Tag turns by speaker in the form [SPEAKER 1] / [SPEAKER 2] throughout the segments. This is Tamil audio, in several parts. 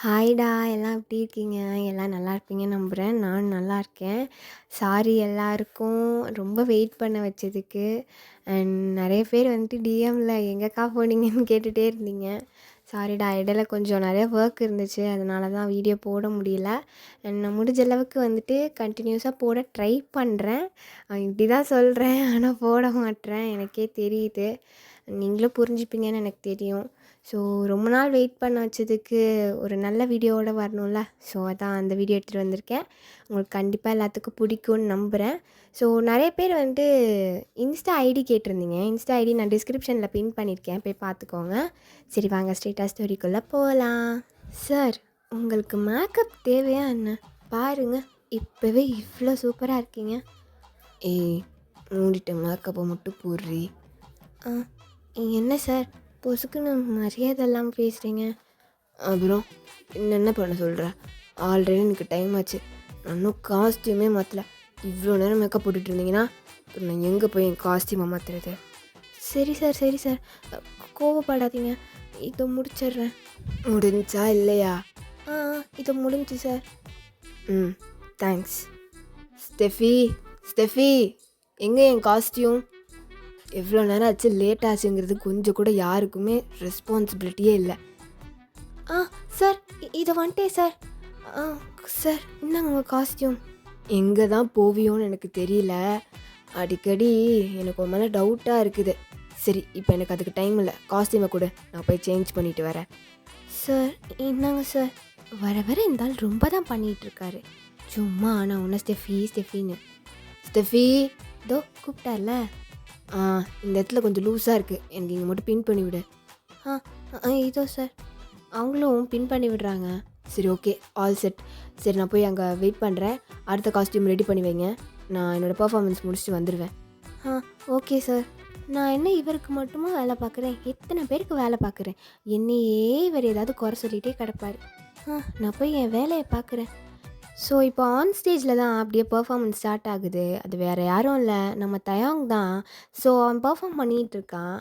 [SPEAKER 1] ஹாய்டா! எல்லாம் எப்படி இருக்கீங்க? எல்லாம் நல்லா இருப்பீங்கன்னு நம்புறேன். நானும் நல்லா இருக்கேன். சாரி எல்லாருக்கும் ரொம்ப வெயிட் பண்ண வச்சதுக்கு. அண்ட் நெறைய பேர் வந்துட்டு டிஎம்ல எங்கக்கா போனீங்கன்னு கேட்டுட்டே இருந்தீங்க. சாரிடா! இடையில கொஞ்சம் நெறைய ஒர்க் இருந்துச்சு. அதனால தான் வீடியோ போட முடியல. அண்ட் நான் முடிஞ்ச அளவுக்கு வந்துட்டு கன்டினியூஸா போட ட்ரை பண்றேன். இப்படி தான் சொல்றேன். ஆனா போட மாட்றேன். எனக்கே தெரியுது. நீங்களும் புரிஞ்சுப்பீங்கன்னு எனக்கு தெரியும். ஸோ ரொம்ப நாள் வெயிட் பண்ண வச்சதுக்கு ஒரு நல்ல வீடியோவோட வரணும்ல. ஸோ அதான் அந்த வீடியோ எடுத்துகிட்டு வந்திருக்கேன். உங்களுக்கு கண்டிப்பாக எல்லாத்துக்கும் பிடிக்கும்னு நம்புகிறேன். ஸோ நிறைய பேர் வந்துட்டு இன்ஸ்டா ஐடி கேட்டிருந்தீங்க. இன்ஸ்டா ஐடி நான் டிஸ்கிரிப்ஷனில் பின் பண்ணியிருக்கேன். போய் பார்த்துக்கோங்க. சரி வாங்க ஸ்ட்ரெயிட்டாக ஸ்டோரிக்குள்ளே போகலாம். சார், உங்களுக்கு மேக்கப் தேவையா என்ன? பாருங்க, இப்போவே இவ்வளோ சூப்பராக இருக்கீங்க. ஏய், மூடிட்டு மேக்கப்பை மட்டும் போடுறி. ஆ, என்ன சார் பொசுக்குன்னு மரியாதை இல்லாமல் பேசுகிறீங்க? அப்புறம் என்ன பண்ண சொல்கிற? ஆல்ரெடி எனக்கு டைம் ஆச்சு. நான் இன்னும் காஸ்ட்யூமே மாற்றல. இவ்வளோ நேரம் மேக்கப் போட்டுட்டு இருந்தீங்கன்னா அப்புறம் நான் எங்கே போய் என் காஸ்ட்யூமை மாற்றுறது? சரி சார், சரி சார், கோவப்படாதீங்க. இதை முடிச்சிடுறேன். முடிஞ்சா இல்லையா? ஆ இதை முடிஞ்சு சார். ம், தேங்க்ஸ். ஸ்டெஃபி, ஸ்டெஃபி, எங்கே என் காஸ்ட்யூம்? எவ்வளோ நேரம் ஆச்சு, லேட் ஆச்சுங்கிறது கொஞ்சம் கூட யாருக்குமே ரெஸ்பான்சிபிலிட்டியே இல்லை. ஆ சார், இதை வந்துட்டே சார். ஆ சார், இந்தாங்க உங்கள் காஸ்ட்யூம். எங்கே தான் போவியோன்னு எனக்கு தெரியல. அடிக்கடி எனக்கு ஒரு மேலே டவுட்டாக இருக்குது. சரி, இப்போ எனக்கு அதுக்கு டைம் இல்லை. காஸ்ட்யூமை கொடு, நான் போய் சேஞ்ச் பண்ணிட்டு வரேன். சார், இந்தாங்க சார். வர வர இந்த ஆள் ரொம்ப தான் பண்ணிகிட்ருக்காரு. சும்மா ஆனால் ஒன்று ஸ்டெஃபி ஸ்டெஃபின்னு. ஸ்டெஃபி, இதோ கூப்பிட்டார்ல. இந்த இடத்துல கொஞ்சம் லூஸாக இருக்குது, எனக்கு இங்கே மட்டும் பின் பண்ணி விடு. இதோ சார். அவங்களும் பின் பண்ணி விடுறாங்க. சரி, ஓகே, ஆல் செட். சரி, நான் போய் அங்கே வெயிட் பண்ணுறேன். அடுத்த காஸ்ட்யூம் ரெடி பண்ணி வைங்க. நான் என்னோடய பர்ஃபார்மன்ஸ் முடிச்சுட்டு வந்துடுவேன். Okay sir. நான் என்ன இவருக்கு மட்டுமா வேலை பார்க்குறேன்? எத்தனை பேருக்கு வேலை பார்க்குறேன்? என்னையே இவர் ஏதாவது குறை சொல்லிகிட்டே கிடப்பார். நான் போய் என் வேலையை பார்க்குறேன். ஸோ இப்போ ஆன் ஸ்டேஜில் தான் அப்படியே பர்ஃபார்மன்ஸ் ஸ்டார்ட் ஆகுது. அது வேறு யாரும் இல்லை, நம்ம தயாங் தான். ஸோ அவன் பர்ஃபார்ம் பண்ணிகிட்ருக்கான்.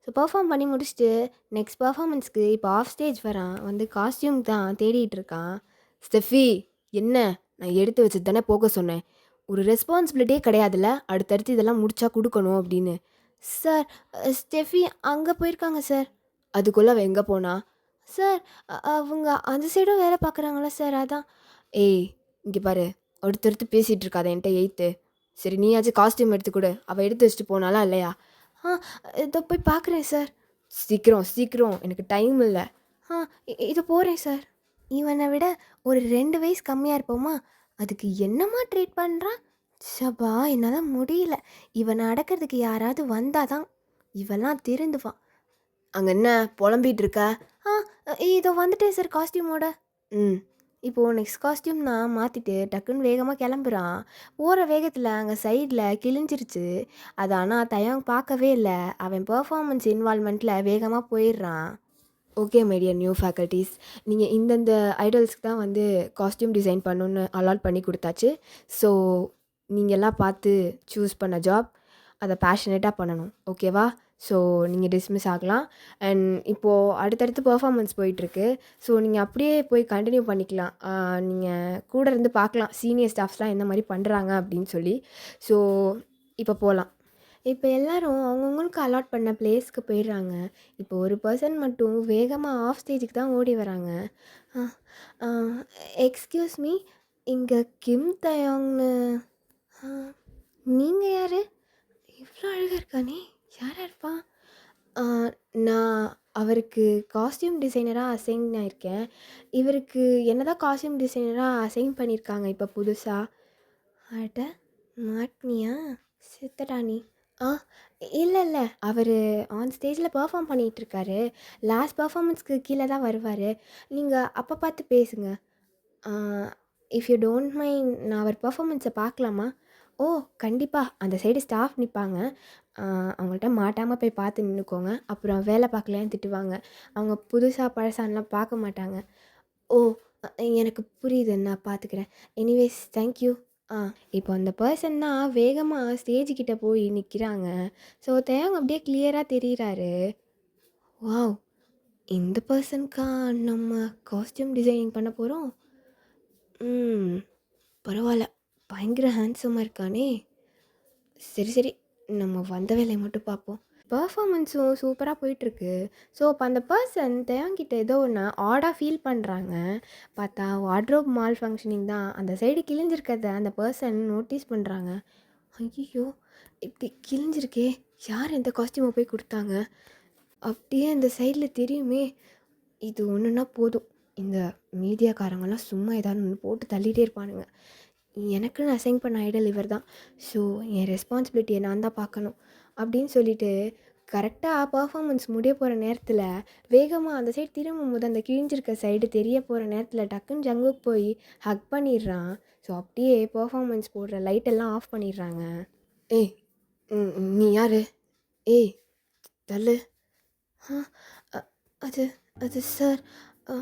[SPEAKER 1] ஸோ பர்ஃபார்ம் பண்ணி முடிச்சுட்டு நெக்ஸ்ட் பர்ஃபார்மன்ஸ்க்கு இப்போ ஆஃப் ஸ்டேஜ் வரான். வந்து காஸ்ட்யூம் தான் தேடிகிட்ருக்கான். ஸ்டெஃபி, என்ன நான் எடுத்து வச்சு தானே போக சொன்னேன்? ஒரு ரெஸ்பான்சிபிலிட்டியே கிடையாதுல்ல, அடுத்தடுத்து இதெல்லாம் முடிச்சா கொடுக்கணும் அப்படின்னு. சார், ஸ்டெஃபி அங்கே போயிருக்காங்க சார். அதுக்குள்ளே அவள் எங்கே போனா? சார், அவங்க அந்த சைடும் வேலை பார்க்குறாங்களா சார், அதான். ஏய், இங்கே பாரு, அடுத்தடுத்து பேசிகிட்டு இருக்காத என்கிட்ட எய்த்து. சரி, நீயாச்சும் காஸ்ட்யூம் எடுத்து கொடு. அவள் எடுத்து வச்சுட்டு போனாலா இல்லையா? இதோ போய் பார்க்குறேன் சார். சீக்கிரம் சீக்கிரம், எனக்கு டைம் இல்லை. இது போகிறேன் சார். இவனை விட ஒரு 2 வயசு கம்மியாக இருப்போமா, அதுக்கு என்னம்மா ட்ரீட் பண்ணுறான்? சபா, என்னால் முடியல. இவனை அடக்கிறதுக்கு யாராவது வந்தால் தான் இவெல்லாம் திருந்துவான். அங்கே என்ன புலம்பிகிட்டு இருக்க? இதோ வந்துட்டேன் சார் காஸ்ட்யூமோட. இப்போது நெக்ஸ்ட் காஸ்ட்யூம் நான் மாற்றிட்டு டக்குன்னு வேகமாக கிளம்புறான். போகிற வேகத்தில் அங்கே சைடில் கிழிஞ்சிருச்சு. அது ஆனால் தயாங் பார்க்கவே இல்லை. அவன் பெர்ஃபார்மன்ஸ் இன்வால்மெண்ட்டில் வேகமாக போயிடுறான். Okay my dear new faculties, நீங்கள் இந்தந்த ஐடல்ஸ்க்கு தான் வந்து காஸ்ட்யூம் டிசைன் பண்ணணுன்னு அலாட் பண்ணி கொடுத்தாச்சு. ஸோ நீங்கள் எல்லாம் பார்த்து சூஸ் பண்ண ஜாப் அதை பேஷனேட்டாக பண்ணணும், ஓகேவா? ஸோ நீங்கள் டிஸ்மிஸ் ஆகலாம். அண்ட் இப்போது அடுத்தடுத்து பர்ஃபார்மன்ஸ் போயிட்டுருக்கு. ஸோ நீங்கள் அப்படியே போய் கண்டினியூ பண்ணிக்கலாம். நீங்கள் கூட இருந்து பார்க்கலாம் சீனியர் ஸ்டாஃப்ஸ்லாம் என்ன மாதிரி பண்ணுறாங்க அப்படின்னு சொல்லி. ஸோ இப்போ போகலாம். இப்போ எல்லோரும் அவங்கவுங்களுக்கு அலாட் பண்ண பிளேஸ்க்கு போயிடுறாங்க. இப்போ ஒரு பர்சன் மட்டும் வேகமாக ஆஃப் ஸ்டேஜுக்கு தான் ஓடி வராங்க. எக்ஸ்கியூஸ் மீ, இங்கே கிம் தயாங்னு. நீங்கள் யார்? இவ்வளோ அழகாக இருக்கானே, யாராக இருப்பா? நான் அவருக்கு காஸ்ட்யூம் டிசைனராக அசைன் ஆயிருக்கேன். இவருக்கு என்ன தான் காஸ்ட்யூம் டிசைனராக அசைன் பண்ணியிருக்காங்க இப்போ புதுசாக. அட மாட்னியா, சித்தடா நீ. இல்லை இல்லை, அவர் ஆன் ஸ்டேஜில் பெர்ஃபார்ம் பண்ணிகிட்ருக்காரு. லாஸ்ட் பெர்ஃபார்மன்ஸ்க்கு கீழே தான் வருவார். நீங்கள் அப்போ பார்த்து பேசுங்க. இஃப் யூ டோன்ட் மைண்ட், நான் அவர் பெர்ஃபார்மன்ஸை பார்க்கலாமா? ஓ கண்டிப்பாக, அந்த சைடு ஸ்டாஃப் நிற்பாங்க. அவங்கள்ட்ட மாட்டாமல் போய் பார்த்து நின்றுக்கோங்க. அப்புறம் வேலை பார்க்கலையான்னு திட்டுவாங்க. அவங்க புதுசாக பழசான்லாம் பார்க்க மாட்டாங்க. ஓ, எனக்கு புரியுது, நான் பார்த்துக்கிறேன். Anyways thank you. இப்போ அந்த பர்சன் தான் வேகமாக ஸ்டேஜுக்கிட்ட போய் நிற்கிறாங்க. ஸோ தயாங் அப்படியே கிளியராக தெரிகிறாரு. வாவ், இந்த பர்சனுக்கா நம்ம காஸ்டியூம் டிசைனிங் பண்ண போகிறோம்? ம். பரவால்ல. பயங்கர ஹேண்ட்ஸமா இருக்கானே! சரி, சரி. நம்ம வந்த வேலைய மட்டும் பார்ப்போம். பெர்ஃபார்மன்ஸும் சூப்பரா போயிட்டுருக்கு. ஸோ, அப்ப அந்த பர்சன் தேவன்கிட்ட ஏதோ ஒண்ணு ஆடா ஃபீல் பண்றாங்க. பார்த்தா வார்ட்ரோப் மால் ஃபங்ஷனிங் தான். அந்த சைடு கிழிஞ்சிருக்கிறத அந்த பர்சன் நோட்டீஸ் பண்றாங்க. ஐய்யய்யோ! இப்படி கிழிஞ்சிருக்கே! யார் இந்த காஸ்டியூம போய் குடுத்தாங்க? அப்படியே அந்த சைடுல தெரியுமே! இது ஒண்ணுன்னா போதும். இந்த மீடியாக்காரங்கலாம் சும்மா ஏதாவது ஒண்ணு போட்டு தள்ளிட்டே இருப்பானுங்க. எனக்குன்னு அசைன் பண்ண ஐடல் இவர் தான். ஸோ, என் ரெஸ்பான்சிபிலிட்டிய நான் தான் பார்க்கணும். அப்படின்னு சொல்லிட்டு கரெக்ட்டா பெர்ஃபார்மன்ஸ் முடிய போகிற நேரத்தில வேகமா அந்த சைடு திரும்பும்போது அந்த கிழிஞ்சிருக்க சைடு தெரிய போகிற நேரத்தில டக்குன்னு ஜங்குக் போய் ஹக் பண்ணிடுறான். ஸோ, அப்படியே பெர்ஃபார்மன்ஸ் போடுற லைட்டெல்லாம் ஆஃப் பண்ணிடுறாங்க. "ஏய் நீ யாரு? ஏய் தள்ளு." "ஆ அ அது அது சார் அ"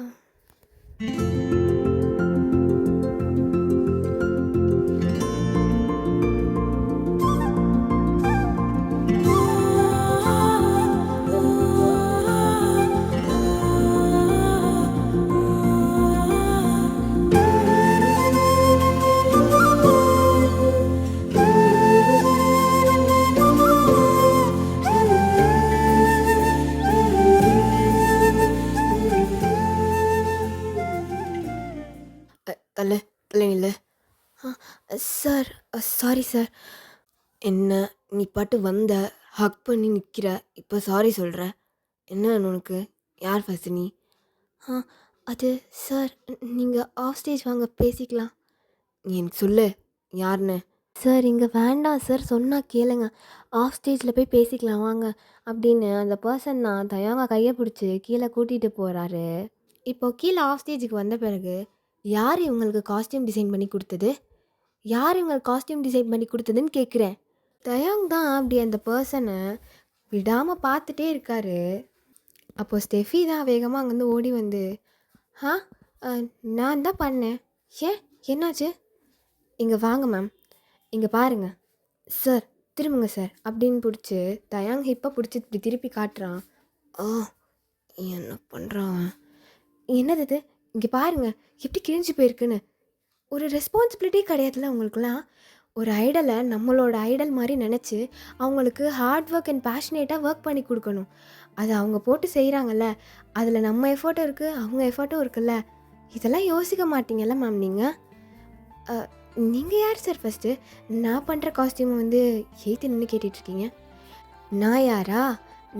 [SPEAKER 1] தள்ளு, தள்ளி நில்லு. Sir sorry sir. என்ன நீ பாட்டு வந்த, ஹக் பண்ணி நிக்கிற, இப்போ சாரி சொல்ற. என்ன வேணும் உனக்கு? யார் ஃபர்ஸ்ட்டு நீ? ஆ அது சார் நீங்க ஆஃப் ஸ்டேஜ் வாங்க பேசிக்கலாம். நீ எனக்கு சொல்லு யாருன்னு? சார் இங்கே வேண்டாம் சார் சொன்னா கேளுங்க. ஆஃப் ஸ்டேஜில் போய் பேசிக்கலாம் வாங்க அப்படின்னு அந்த பர்சன் தான் தயங்கா கையை பிடிச்சி கீழே கூட்டிகிட்டு போகிறாரு. இப்போ கீழே ஆஃப் ஸ்டேஜுக்கு வந்த பிறகு யார் இவங்களுக்கு காஸ்டியூம் டிசைன் பண்ணி கொடுத்தது? யார் இவங்களுக்கு காஸ்டியூம் டிசைன் பண்ணி கொடுத்ததுன்னு கேட்குறேன். தயாங் தான் அப்படி அந்த பர்சனை விடாமல் பார்த்துட்டே இருக்காரு. அப்போ ஸ்டெஃபி தான் வேகமாக அங்கேருந்து ஓடி வந்து, ஆ நான் தான் பண்ணேன். ஏன் என்னாச்சு? இங்கே வாங்க மேம், இங்கே பாருங்க சார், திரும்புங்க சார் அப்படின்னு பிடிச்சி தயாங் ஹிப்பை பிடிச்சி இப்படி திருப்பி காட்டுறான். ஆ என்ன பண்ணுறான் அவன்? என்னது இது? இங்கே பாருங்க எப்படி கிழிஞ்சு போயிருக்குன்னு. ஒரு ரெஸ்பான்சிபிலிட்டி கிடையாதுல்ல உங்களுக்குலாம். ஒரு ஐடலை நம்மளோட ஐடல் மாதிரி நினச்சி அவங்களுக்கு ஹார்ட் ஒர்க் அண்ட் பேஷனேட்டாக ஒர்க் பண்ணி கொடுக்கணும். அது அவங்க போட்டு செய்கிறாங்கல்ல, அதில் நம்ம எஃபர்ட்டும் இருக்குது, அவங்க எஃபர்ட்டும் இருக்குல்ல. இதெல்லாம் யோசிக்க மாட்டீங்கல்ல மேம் நீங்கள்? நீங்கள் யார் சார் ஃபஸ்ட்டு நான் பண்ணுற காஸ்டியூமை வந்து ஏற்று நின்று கேட்டுட்ருக்கீங்க? நான் யாரா?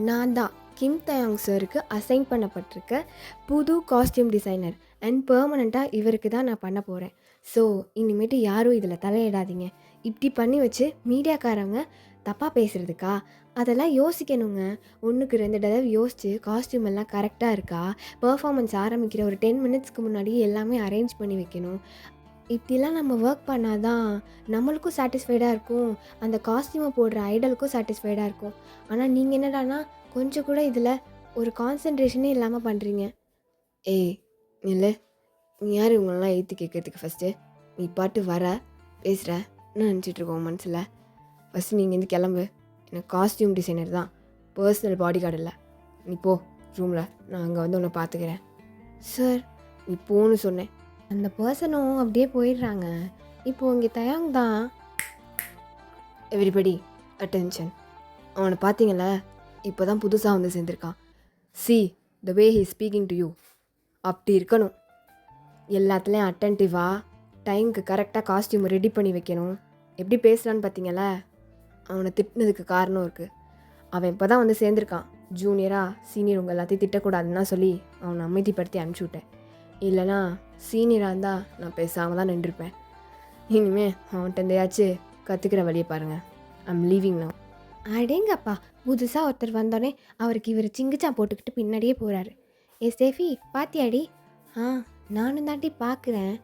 [SPEAKER 1] நான் தான் கிம் தயாங் சருக்கு அசைன் பண்ணப்பட்டிருக்க புது காஸ்டியூம் டிசைனர் அண்ட் பெர்மனண்ட்டாக இவருக்கு தான் நான் பண்ண போகிறேன். ஸோ இனிமேட்டு யாரும் இதில் தலையிடாதீங்க. இப்படி பண்ணி வச்சு மீடியாக்காரங்க தப்பாக பேசுகிறதுக்கா? அதெல்லாம் யோசிக்கணுங்க. 1க்கு 2 தடவை யோசித்து காஸ்டியூம் எல்லாம் கரெக்டாக இருக்கா? பெர்ஃபார்மன்ஸ் ஆரம்பிக்கிற ஒரு 10 மினிட்ஸ்க்கு முன்னாடி எல்லாமே அரேஞ்ச் பண்ணி வைக்கணும். இப்படிலாம் நம்ம ஒர்க் பண்ணால் தான் நம்மளுக்கும் சாட்டிஸ்ஃபைடாக இருக்கும், அந்த காஸ்டியூமை போடுற ஐடலுக்கும் சாட்டிஸ்ஃபைடாக இருக்கும். ஆனால் நீங்கள் என்னடானா கொஞ்சம் கூட இதில் ஒரு கான்சன்ட்ரேஷனே இல்லாமல் பண்ணுறீங்க. ஏய் நில்லு, நீ யார் இவங்களெலாம் ஏற்றி கேட்கறதுக்கு? ஃபஸ்ட்டு நீ பாட்டு வர பேசுகிற என்ன நினச்சிட்ருக்கோம் மனசில்? ஃபஸ்ட்டு நீங்கள் இருந்து கிளம்பு. எனக்கு காஸ்டியூம் டிசைனர் தான், பர்சனல் பாடி கார்டு இல்லை. நீ போ ரூமில், நான் அங்கே வந்து உன்னை பார்த்துக்கிறேன். சார் நீ போன்னு சொன்னேன். அந்த பர்சனும் அப்படியே போயிடுறாங்க. இப்போது இங்கே தயாங் தான், எவ்ரிபடி அட்டென்ஷன். அவனை பார்த்தீங்கள, இப்போ தான் புதுசாக வந்து சேர்ந்துருக்கான். See the way he speaking to you அப்படி இருக்கணும். எல்லாத்துலேயும் அட்டென்டிவாக டைமுக்கு கரெக்டாக காஸ்டியூம் ரெடி பண்ணி வைக்கணும். எப்படி பேசுகிறான்னு பார்த்தீங்கள? அவனை திட்டினதுக்கு காரணம் இருக்குது. அவன் இப்போ தான் வந்து சேர்ந்துருக்கான். ஜூனியராக சீனியர் உங்கள் எல்லாத்தையும் திட்டக்கூடாதுன்னா சொல்லி அவனை அமைதிப்படுத்தி அனுப்பிச்சி விட்டேன். இல்லைனா சீனியராக இருந்தால் நான் பேசாமல் தான் நின்றுருப்பேன். இனிமே அவன்கிட்ட எந்தையாச்சும் கற்றுக்கிற வழியை பாருங்கள். I'm leaving now. அடேங்கப்பா, புதுசாக ஒருத்தர் வந்தோடனே அவருக்கு இவர் சிங்கிச்சா போட்டுக்கிட்டு பின்னாடியே போகிறாரு. ஏ ஸ்டெஃபி பாத்தியாடி? நானும் தாண்டி பார்க்குறேன்.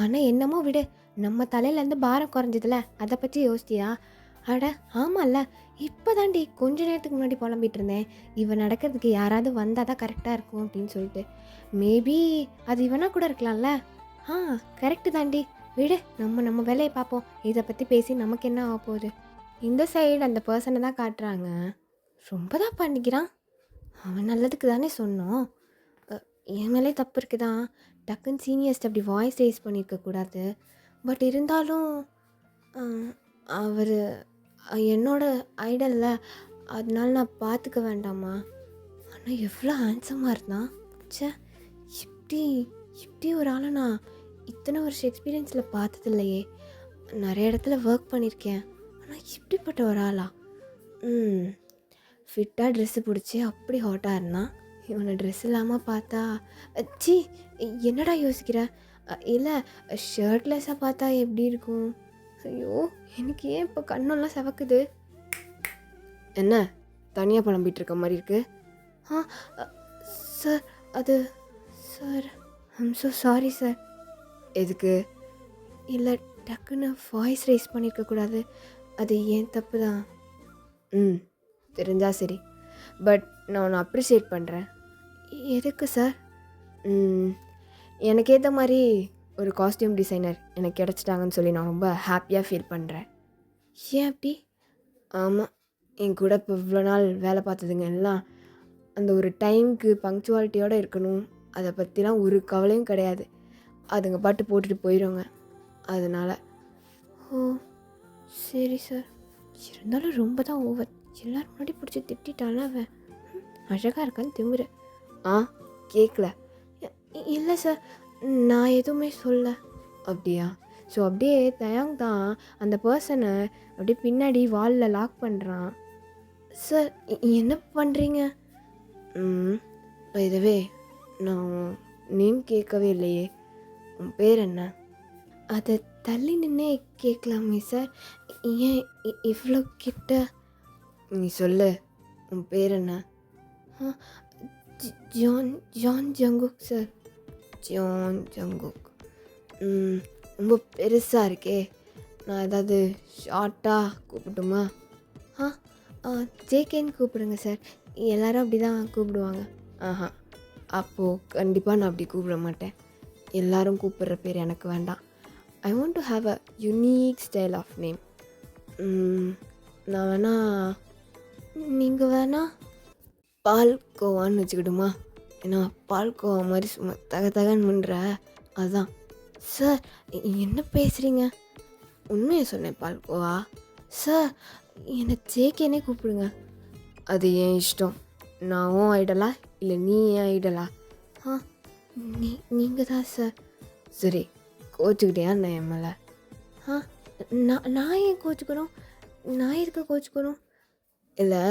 [SPEAKER 1] ஆனால் என்னமோ விடு, நம்ம தலையிலேருந்து பாரம் குறைஞ்சதில்ல, அதை பற்றி யோசிச்சியா? அட ஆமாம்ல, இப்போ தாண்டி கொஞ்ச நேரத்துக்கு முன்னாடி புலம்பிகிட்டு இருந்தேன், இவன் நடக்கிறதுக்கு யாராவது வந்தால் தான் கரெக்டாக இருக்கும் அப்படின்னு சொல்லிட்டு. மேபி அது இவனாக கூட இருக்கலாம்ல. கரெக்டு தாண்டி, விடு, நம்ம வேலையை பார்ப்போம். இதை பற்றி பேசி நமக்கு என்ன ஆக போகுது? இந்த சைடு அந்த பர்சனை தான் காட்டுறாங்க. ரொம்ப தான் பண்ணிக்கிறான். அவன் நல்லதுக்கு தானே சொன்னோம். என் மேலே தப்பு இருக்குது தான். டக்குன்னு சீனியர்ஸ்ட்ட அப்படி வாய்ஸ் ரைஸ் பண்ணியிருக்க கூடாது. பட் இருந்தாலும் அவர் என்னோட ஐடல்ல. அதனால நான் பார்த்துக்க வேண்டாமா? ஆனால் எவ்வளோ ஹேண்ட்ஸமாக இருந்தான். ச்சே! இப்படி இப்படி ஒரு ஆளை நான் இத்தனை வருஷம் எக்ஸ்பீரியன்ஸில் பார்த்ததில்லையே. நிறைய இடத்துல ஒர்க் பண்ணியிருக்கேன். ஆனால் இப்படிப்பட்ட ஒரு ஆளா? ஃபிட்டாக ட்ரெஸ்ஸு பிடிச்சி அப்படி ஹாட்டாக இருந்தான். இவனை ட்ரெஸ் இல்லாமல் பார்த்தா ச்சீ! என்னடா யோசிக்கிற? இல்லை, ஷர்ட்லெஸ்ஸாக பார்த்தா எப்படி இருக்கும்? ஐயோ! எனக்கு ஏன் இப்போ கண்ணெல்லாம் செவக்குது? என்ன தனியாக புலம்பிகிட்டு இருக்க மாதிரி இருக்கு? சார் அது sir I'm so sorry sir. எதுக்கு? இல்லை, டக்குன்னு வாய்ஸ் ரைஸ் பண்ணியிருக்கக்கூடாது. அது ஏன் தப்பு தான். தெரிஞ்சா சரி. பட் நான் உன்னை அப்ரிஷியேட் பண்ணுறேன். எதுக்கு சார்? எனக்கு ஏற்ற மாதிரி ஒரு காஸ்டியூம் டிசைனர் எனக்கு கிடச்சிட்டாங்கன்னு சொல்லி நான் ரொம்ப ஹாப்பியாக ஃபீல் பண்ணுறேன். ஏன் அப்படி? ஆமாம், என் கூட இப்போ இவ்வளோ நாள் வேலை பார்த்ததுங்க எல்லாம் அந்த ஒரு டைமுக்கு பங்க்சுவாலிட்டியோடு இருக்கணும், அதை பற்றிலாம் ஒரு கவலையும் கிடையாது. அதுங்க பாட்டு போட்டுட்டு போயிடுங்க. அதனால். ஓ சரி சார். இருந்தாலும் ரொம்ப தான் ஓவர். எல்லோரும் முன்னாடி பிடிச்சி திட்டால அவன். அழகாக இருக்கான்னு திமுற. கேட்கல. இல்லை சார், நான் எதுவுமே சொல்ல. அப்படியா? ஸோ அப்படியே தயாங் தான் அந்த பர்சனை அப்படியே பின்னாடி வாலில் லாக் பண்ணுறான். சார் என்ன பண்ணுறீங்க? இதுவே நான் நேம் கேட்கவே இல்லையே. உன் பேர் என்ன? அதை தள்ளி நின்னே கேட்கலாமே சார். ஏன் இவ்வளோ கிட்ட? நீ சொல்லு, உன் பேர் என்ன? John Jungkook sir. John Jungkook. ரொம்ப பெருசாக இருக்கே. நான் ஏதாவது ஷார்ட்டாக கூப்பிட்டுமா? ஜேகேன்னு கூப்பிடுங்க சார். எல்லோரும் அப்படி தான் கூப்பிடுவாங்க. அப்போது கண்டிப்பாக நான் அப்படி கூப்பிட மாட்டேன். எல்லோரும் கூப்பிட்ற பேர் எனக்கு வேண்டாம். I want to have a unique style of name. நான் வேணா, நீங்கள் வேணா பால்கோவான்னு வச்சுக்கிடுமா? ஏன்னா பால்கோவா மாதிரி சும்மா தகன்னு பண்ணுற, அதுதான். சார் என்ன பேசுகிறீங்க? உண்மையை சொன்னேன், பால்கோவா. சார் என்னை ஜேகேனே கூப்பிடுங்க. அது என் இஷ்டம். நான் உன் ஐடலா இல்லை நீ ஏன் ஐடலா? நீங்கள் தான் சார். சரி, கோச்சுக்கிட்டியா நான் என் மேலே? நான் ஏன் கோச்சுக்கணும்? நான் எதுக்கு கோச்சுக்கணும்? இல்லை,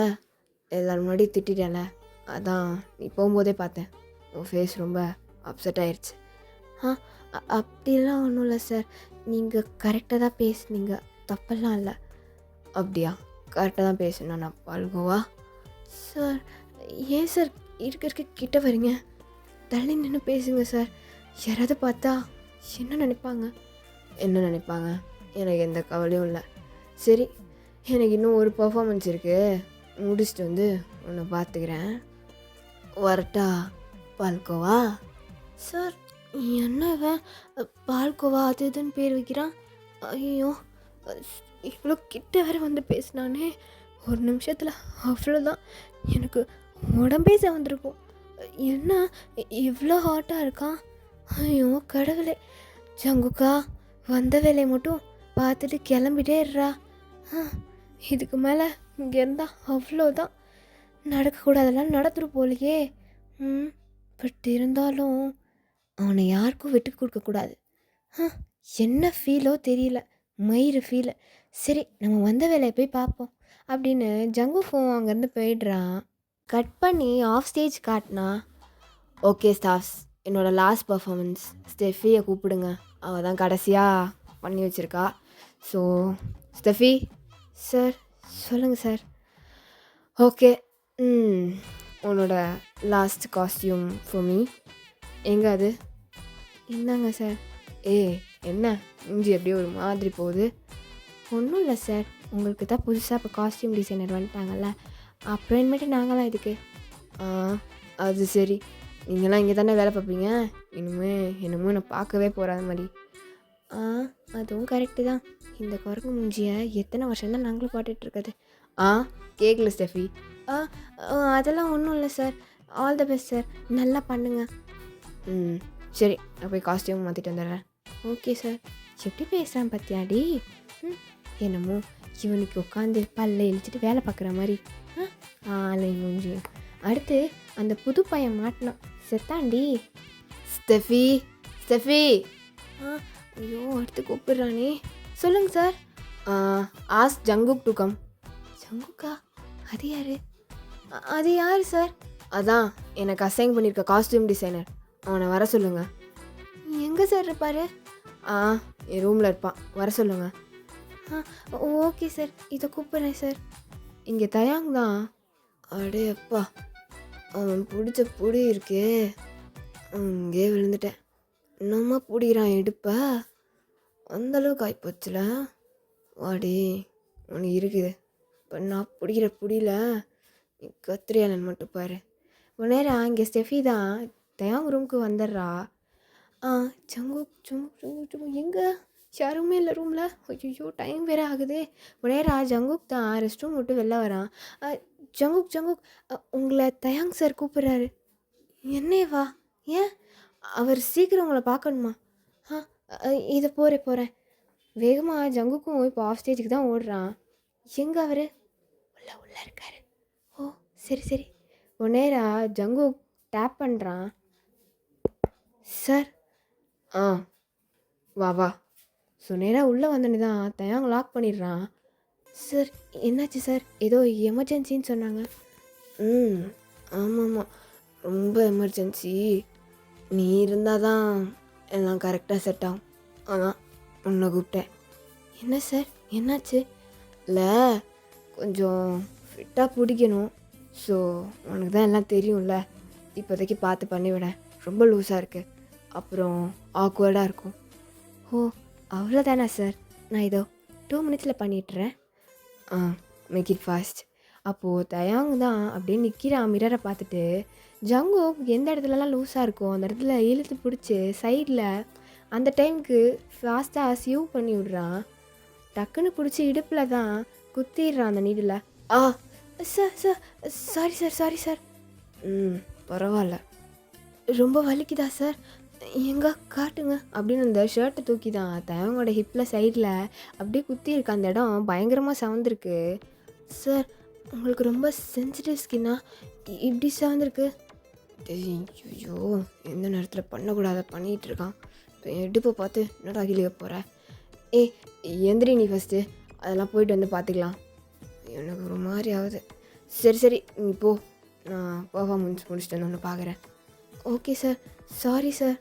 [SPEAKER 1] எல்லோரும் முன்னாடி திட்டேன்ல, அதான் நீ போகும்போதே பார்த்தேன். உன் ஃபேஸ் ரொம்ப அப்செட் ஆயிடுச்சு. அப்படிலாம் ஒன்றும் இல்லை சார். நீங்கள் கரெக்டாக தான் பேசுனீங்க, தப்பெல்லாம் இல்லை. அப்படியா? கரெக்டாக தான் பேசணும் நான் பால்கோவா. சார் ஏன் சார் இருக்க கிட்ட வரீங்க? தள்ளி நின்று பேசுங்க சார். யாராவது பார்த்தா என்ன நினைப்பாங்க? என்ன நினைப்பாங்க? எனக்கு எந்த கவலையும் இல்லை. சரி, எனக்கு இன்னும் ஒரு பர்ஃபார்மன்ஸ் இருக்குது, முடிச்சுட்டு வந்து உன்னை பார்த்துக்கிறேன். வரட்டா பால்கோவா? சார் என்ன பால்கோவா அது இதுன்னு பேர் வைக்கிறான்? ஐயோ, இவ்வளோ கிட்ட வேற வந்து பேசினானே. ஒரு நிமிஷத்தில் அவ்வளோதான், எனக்கு உடம்பே வந்திருக்கும். என்ன இவ்வளோ ஹாட்டாக இருக்கான்? ஐயோ கடவுளே. ஜங்குக்கா, வந்த வேலையை மட்டும் பார்த்துட்டு கிளம்பிட்டே இருறா. இதுக்கு மேலே இங்கே இருந்தால் அவ்வளோதான். நடக்கக்கூடாதெல்லாம் நடத்துரு போலையே. பட் இருந்தாலும் அவனை யாருக்கும் விட்டு கொடுக்கக்கூடாது. என்ன ஃபீலோ தெரியல, மயிறு ஃபீலு. சரி, நம்ம வந்த வேலையை போய் பார்ப்போம் அப்படின்னு ஜங்கு ஃபோன் அங்கேருந்து போயிடுறான். கட் பண்ணி ஆஃப் ஸ்டேஜ் காட்டினா, ஓகே ஸ்டாஃப்ஸ், என்னோடய லாஸ்ட் பர்ஃபார்மன்ஸ் ஸ்டெஃபியை கூப்பிடுங்க. அவள் தான் கடைசியாக பண்ணி வச்சுருக்கா. So Steffi. சார் சொல்லுங்கள் சார். ஓகே, உன்னோட லாஸ்ட் காஸ்டியூம் ஃபார் மீ. எங்கே அது? இந்தாங்க சார். என்ன மூஞ்சி அப்படியே ஒரு மாதிரி போகுது? ஒன்றும் இல்லை சார், உங்களுக்கு தான் புதுசாக இப்போ காஸ்டியூம் டிசைனர் வந்துட்டாங்கல்ல, அப்புறமேட்டு நாங்களாம் இதுக்கு. அது சரி, நீங்களாம் இங்கே தானே வேலை பார்ப்பீங்க. என்னமோ நான் பார்க்கவே போகாத மாதிரி. அதுவும் கரெக்டு தான். இந்த குரங்கு மூஞ்சியை எத்தனை வருஷம் தான் நாங்களும் பாட்டுட்ருக்குது. கேட்கல ஸ்டெஃபி. அதெல்லாம் ஒன்றும் இல்லை sir. All the best sir, நல்லா பண்ணுங்கள். ம் சரி, நான் போய் காஸ்டியூம் மாற்றிட்டு வந்துடுறேன். Okay sir. எப்படி பேசுகிறான் பார்த்தியாடி? ம் என்னமோ இவனுக்கு உட்காந்து பல்ல இழிச்சிட்டு வேலை பார்க்குற மாதிரி. ஆலை மூஞ்சி. அடுத்து அந்த புது பையன் மாட்டினான், செத்தாண்டி. Steffi Steffi. ஐயோ அடுத்து கூப்பிடுறானே. சொல்லுங்கள் sir. Ask Jungkook to come. ஜங்குக்கா? அது யார்? அது யார் சார்? அதான் எனக்கு அசைன் பண்ணியிருக்க காஸ்டியூம் டிசைனர், அவனை வர சொல்லுங்கள். எங்கே சார் இருப்பார்? என் ரூமில் இருப்பான், வர சொல்லுங்கள். ஓகே சார், இதை கூப்பிட்றேன் சார். இங்கே தயாங் தான். அடே அப்பா, அவன் பிடிச்ச புடி இருக்கே, இங்கே விழுந்துட்டேன். என்னம்மா பிடிக்கிறான் இடுப்பா, அந்தளவுக்கு ஆகிப்போச்சுல. வாடி உனக்கு இருக்குது. இப்போ நான் பிடிக்கிற புடியில் நீ கத்திரியாலன்னு மட்டும் பாரு. ஒரு நேரம் இங்கே ஸ்டெஃபி தான் தயாங் ரூமுக்கு வந்துடுறா. ஜங்கு ஜங்கு ஜங்கு ஜங்கு எங்கே? யாருமே இல்லை ரூமில். ஐயோ டைம் வேறு ஆகுது. ஒரு நேரம் ஜங்குக் தான் ரெஸ்ட் ரூம் விட்டு வெளில வரான். ஜங்குக் ஜங்குக் உங்களை தயாங் சார் கூப்பிட்றாரு. என்னேவா? ஏன்? அவர் சீக்கிரம் உங்களை பார்க்கணுமா? இதை போகிறேன். வேகமாக ஜங்குக்கும் இப்போ ஆஃப் ஸ்டேஜுக்கு தான் ஓடுறான். எங்கே அவர்? உள்ளே இருக்காரு. ஓ சரி. ஒரு நேரம் ஜங்குக் டேப் பண்ணுறான். சார். வா. ஸோ நேராக உள்ளே வந்தோன்னே தான் தயாங் லாக் பண்ணிடுறான். சார் என்னாச்சு சார்? ஏதோ எமர்ஜென்சின்னு சொன்னாங்க. ஆமாம், ரொம்ப எமர்ஜென்சி. நீ இருந்தால் தான் எல்லாம் கரெக்டாக செட் ஆகும். அதான் உன்னை கூப்பிட்டேன். என்ன சார் என்னாச்சு? இல்லை, கொஞ்சம் ஃபிட்டாக பிடிக்கணும். ஸோ உனக்கு தான் எல்லாம் தெரியும்ல, இப்போதைக்கு பார்த்து பண்ணிவிடேன். ரொம்ப லூஸாக இருக்குது, அப்புறம் ஆக்வர்டாக இருக்கும். ஓ அவ்வளோதானா சார்? நான் இதோ 2 மினிட்ஸில் பண்ணிட்டுறேன். Make it fast. அப்போது தயாங் தான் அப்படியே நிற்கிறான் மிரரை பார்த்துட்டு. ஜங்குக் எந்த இடத்துலலாம் லூஸாக இருக்கோ அந்த இடத்துல இழுத்து பிடிச்சி சைடில் அந்த டைமுக்கு ஃபாஸ்ட்டாக சியூ பண்ணி விட்றான். டக்குன்னு பிடிச்சி இடுப்பில் தான் குத்திடுறான் அந்த நீடில். Sir sorry sir. பரவாயில்ல. ரொம்ப வலிக்குதா சார்? எங்கே காட்டுங்க அப்படின்னு அந்த ஷர்ட்டை தூக்கி தான் தயவங்களோட ஹிப்பில் சைடில் அப்படியே குத்தி இருக்கு. அந்த இடம் பயங்கரமாக சவந்திருக்கு. சார் உங்களுக்கு ரொம்ப சென்சிட்டிவ் ஸ்கின்னா, இப்படி சவந்திருக்கு. ஐயோ எந்த நேரத்தில் பண்ணக்கூடாத பண்ணிகிட்டு இருக்கான். இப்போ இடுப்பை பார்த்து என்னடா கிளிய போகிறேன். எந்திரி நீ ஃபஸ்ட்டு, அதெல்லாம் போயிட்டு வந்து பார்த்துக்கலாம். எனக்கு ஒரு மாதிரி ஆகுது. சரி நீ போ, நான் பர்ஃபார்மன்ஸ் முடிச்சுட்டு வந்து ஒன்று பார்க்குறேன். Okay sir. Sorry sir.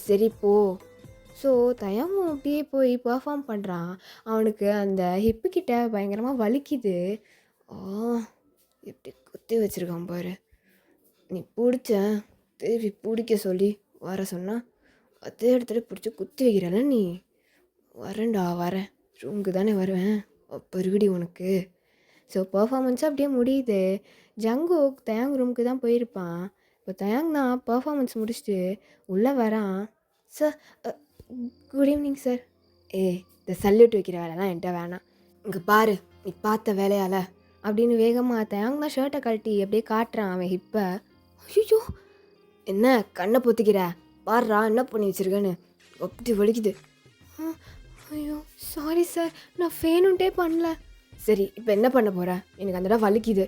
[SPEAKER 1] சரி போ. ஸோ தயமும் அப்படியே போய் பர்ஃபார்ம் பண்ணுறான். அவனுக்கு அந்த ஹிப்புக்கிட்ட பயங்கரமாக வலிக்குது. எப்படி குத்தி வச்சுருக்கான் பாரு. நீ பிடிச்ச திருப்பி பிடிக்க சொல்லி வர சொன்னால் அதே இடத்துல பிடிச்சி குத்தி வைக்கிறல நீ. வரேன், ரூமுக்கு தானே வருவேன், அப்போ இருக்குடி உனக்கு. ஸோ பர்ஃபார்மன்ஸும் அப்படியே முடியுது. ஜங்குக் தயாங் ரூமுக்கு தான் போயிருப்பான். இப்போ தயாங் தான் பர்ஃபார்மன்ஸ் முடிச்சுட்டு உள்ளே வரான். Sir good evening sir. இந்த சல்யூட் வைக்கிற வேலைலாம் என்கிட்ட வேணாம். இங்கே பாரு, நீ பார்த்த வேலையால் அப்படின்னு வேகமாக தயாங் தான் ஷர்ட்டை கழட்டி அப்படியே காட்டுறான் அவன் ஹிப்பை. ஐயோ என்ன கண்ணை பொத்திக்கிற பாடுறா, என்ன பண்ணி வச்சுருக்கேன்னு அப்படி வலிக்குது. ஐயோ சாரி சார், நான் ஃபேனுன்ட்டே பண்ணல. சரி இப்போ என்ன பண்ண போகிறேன்? எனக்கு அந்த இடம் வலிக்குது.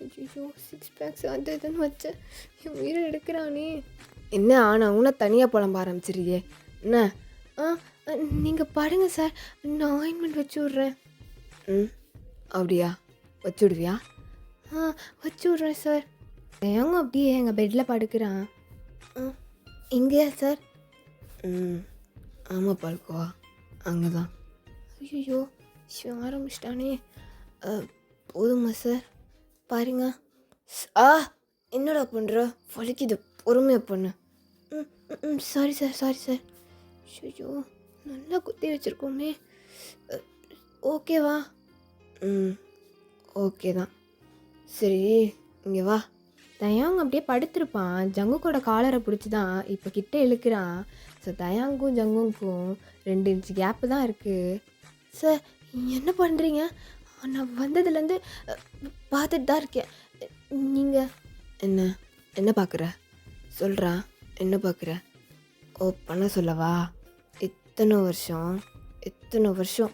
[SPEAKER 1] ஐயோ 6 பேக்ஸ் அது இதுன்னு வச்சேன், என் உயிரை எடுக்கிறானே. என்ன ஆனால் உன்னை தனியாக புலம்ப ஆரம்பிச்சிருக்கே என்ன? நீங்கள் பாருங்க சார், நான் ஆயின்மெண்ட் வச்சு விட்றேன். அப்படியா, வச்சு விடுவியா? வச்சு விட்றேன் சார். ஏங்க அப்படியே எங்கள் பெட்டில் படுக்கிறான். இங்கேயா சார்? ஆமாம் பல்குவா, அங்கே தான். ஐயோ ஆரம்பிச்சிட்டானே. போதுமா சார்? பாருங்க. என்னடா பண்ணுற? வலிக்குது, பொறுமையாக பண்ணு. Sorry sir. ஐயோ நல்லா குத்தி வச்சுருக்கோமே. ஓகேவா? ஓகே தான். சரி இங்கே வா. தயாங் அப்படியே படுத்திருப்பான். ஜங்குக்கோட காலரை பிடிச்சி தான் இப்போ கிட்ட இழுக்கிறான். ஸோ தயாங்கும் ஜங்குக்கும் 2 இன்ச் கேப்பு தான் இருக்குது. சார் என்ன பண்ணுறீங்க? நான் வந்ததுலேருந்து பார்த்துட்டு தான் இருக்கேன். நீங்கள் என்ன பார்க்குற சொல்கிறா? என்ன பார்க்குற? ஓ, பண்ண சொல்லவா? இத்தனை வருஷம் இத்தனை வருஷம்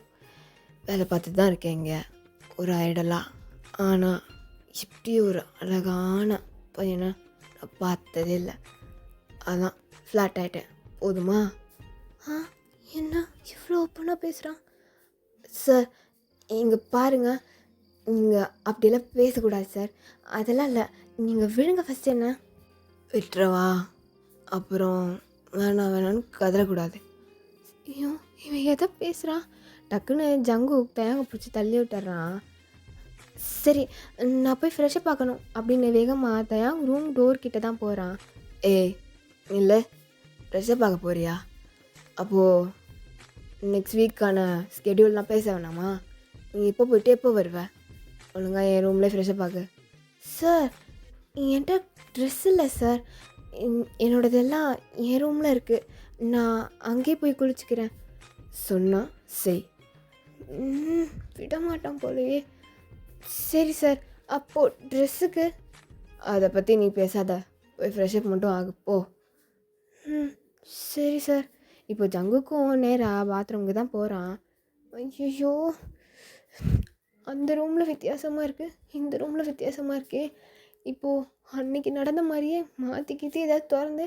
[SPEAKER 1] வேலை பார்த்துட்டு தான் இருக்கேன் இங்கே ஒரு ஐடலாக. ஆனால் இப்படி ஒரு அழகான பையனை நான் பார்த்ததே இல்லை. அதான் ஃப்ளாட் ஆகிட்டேன். போதுமா? ஆ, என்ன இவ்வளோ ஓப்பனாக பேசுகிறான்? சார், இங்கே பாருங்கள், நீங்கள் அப்படியெல்லாம் பேசக்கூடாது சார். அதெல்லாம் இல்லை, நீங்கள் விழுங்க ஃபஸ்ட். என்ன விட்டுறவா? அப்புறம் வேணான்னு கதறக்கூடாது. ஐயோ, இவன் எதை பேசுகிறான்? டக்குன்னு ஜங்கு தேங்க பிடிச்சி தள்ளி விட்டுறான். சரி, நான் போய் ஃப்ரெஷ்ஷப் பார்க்கணும் அப்படின்னு வேகமாக தயாங் ரூம் டோர் கிட்ட தான் போகிறான். ஏய் இல்லை, ஃப்ரெஷ்ஷப் பார்க்க போறியா? அப்போது நெக்ஸ்ட் வீக்கான ஸ்கெடியூல்லாம் பேச வேணாமா? நீ எப்போ போயிட்டு எப்போ வருவ? ஒழுங்கா என் ரூம்லேயே ஃப்ரெஷ்ஷப் பார்க்க. சார், என்கிட்ட ட்ரெஸ் இல்லை சார். என்னோடதெல்லாம் என் ரூமில் இருக்குது. நான் அங்கே போய் குளிச்சுக்கிறேன். சொன்னால் செய். விட மாட்டான் போலயே. சரி சார், அப்போது ட்ரெஸ்ஸுக்கு அதை பற்றி நீ பேசாத. போய் ஃப்ரெஷ்அப் மட்டும் ஆகு போ. சரி சார். இப்போ ஜங்குக்கும் நேராக பாத்ரூமுக்கு தான் போகிறான். ஐயோ, அந்த ரூமில் வித்தியாசமாக இருக்குது, இந்த ரூமில் வித்தியாசமாக இருக்கே. இப்போது அன்னைக்கு நடந்த மாதிரியே மாற்றிக்கிட்டு ஏதாவது திறந்து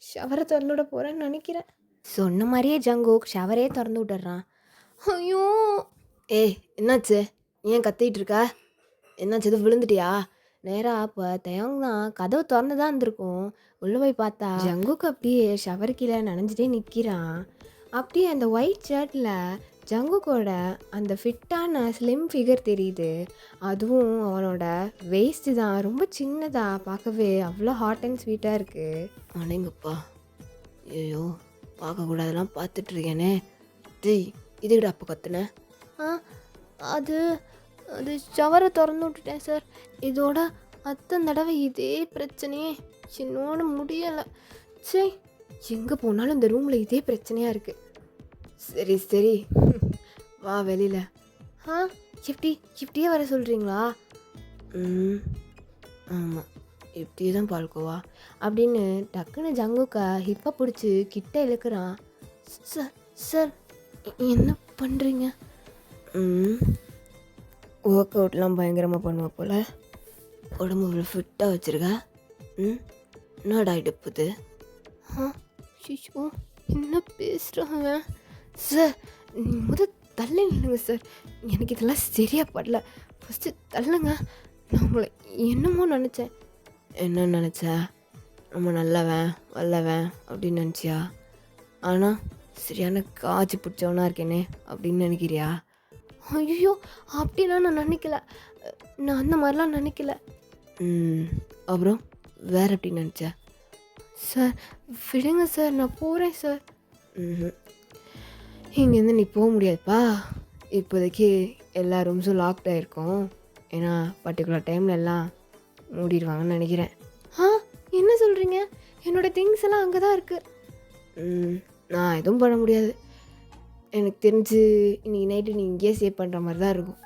[SPEAKER 1] ஷவரை திறந்து விட போகிறேன்னு நினைக்கிறேன். சொன்ன மாதிரியே ஜங்குக் ஷவரே திறந்து விட்டுறான். ஐயோ, ஏய் என்னாச்சு? ஏன் கத்திகிட்டு இருக்கா? என்னாச்சு, எதுவும் விழுந்துட்டியா? நேராக அப்போ தயங் தான் கதவு திறந்து தான் இருந்திருக்கும். உள்ளே போய் பார்த்தா ஜங்குக்கு அப்படியே ஷவர் கீழே நனைஞ்சிட்டே நிற்கிறான். அப்படியே அந்த ஒயிட் ஷர்ட்டில் ஜங்குக்கோட அந்த ஃபிட்டான ஸ்லிம் ஃபிகர் தெரியுது. அதுவும் அவனோட வேஸ்ட்டு தான் ரொம்ப சின்னதாக, பார்க்கவே அவ்வளோ ஹாட் அண்ட் ஸ்வீட்டாக இருக்குது. அடேங்கப்பா, ஐயோ பார்க்கக்கூடாதெல்லாம் பார்த்துட்ருக்கேனே. டேய், இதுக்கிட்ட அப்போ கத்துனேன். அது அது ஷவரை திறந்து விட்டுட்டேன் சார். இதோட அத்தனை தடவை இதே பிரச்சனையே, என்னோட முடியலை. சரி, எங்கே போனாலும் இந்த ரூமில் இதே பிரச்சனையாக இருக்குது. சரி சரி, வா வெளியில். இப்படியே வர சொல்கிறீங்களா? ஆமாம், இப்படியே தான் பால்கோவா அப்படின்னு டக்குன்னு ஜங்குக்கா ஹிப்பை பிடிச்சி கிட்ட இழுக்கிறான். சார் சார், என்ன பண்ணுறீங்க? ஒர்க் அவுட்லாம் பயங்கரமாக பண்ணுவா போல். உடம்பு இவ்வளோ ஃபிட்டாக வச்சுருக்க. என்னடா இடுப்புது? ஷிஷோ, என்ன பேசுகிறாங்க சார்? முதல் தள்ளி நில்லுங்க சார். எனக்கு இதெல்லாம் சரியாக படல. ஃபஸ்ட்டு தள்ளுங்க. நான் உங்களை என்னமோ நினச்சேன். என்ன நினச்ச? ரொம்ப நல்லவன் வல்லவன் அப்படின்னு நினச்சியா? ஆனால் சரியான காய்ச்சி பிடிச்சவனா இருக்கேனே அப்படின்னு நினைக்கிறியா? ஐயோ, அப்படிலாம் நான் நினைக்கல. நான் அந்த மாதிரிலாம் நினைக்கல. அப்புறம் வேறு எப்படி நினச்சேன்? சார் விடுங்க சார், நான் போகிறேன் சார். இங்கேருந்து நீ போக முடியாதுப்பா. இப்போதைக்கு எல்லா ரூம்ஸும் லாக்ட் ஆகிருக்கும். ஏன்னா பர்டிகுலர் டைமில் எல்லாம் மூடிடுவாங்கன்னு நினைக்கிறேன். என்ன சொல்கிறீங்க? என்னோடய திங்ஸ் எல்லாம் அங்கே தான் இருக்குது. நான் எதுவும் பண்ண முடியாது. எனக்கு தெரிஞ்சு இன்றைக்கி நைட்டு நீ இங்கேயே சேவ் பண்ணுற மாதிரி தான் இருக்கும்.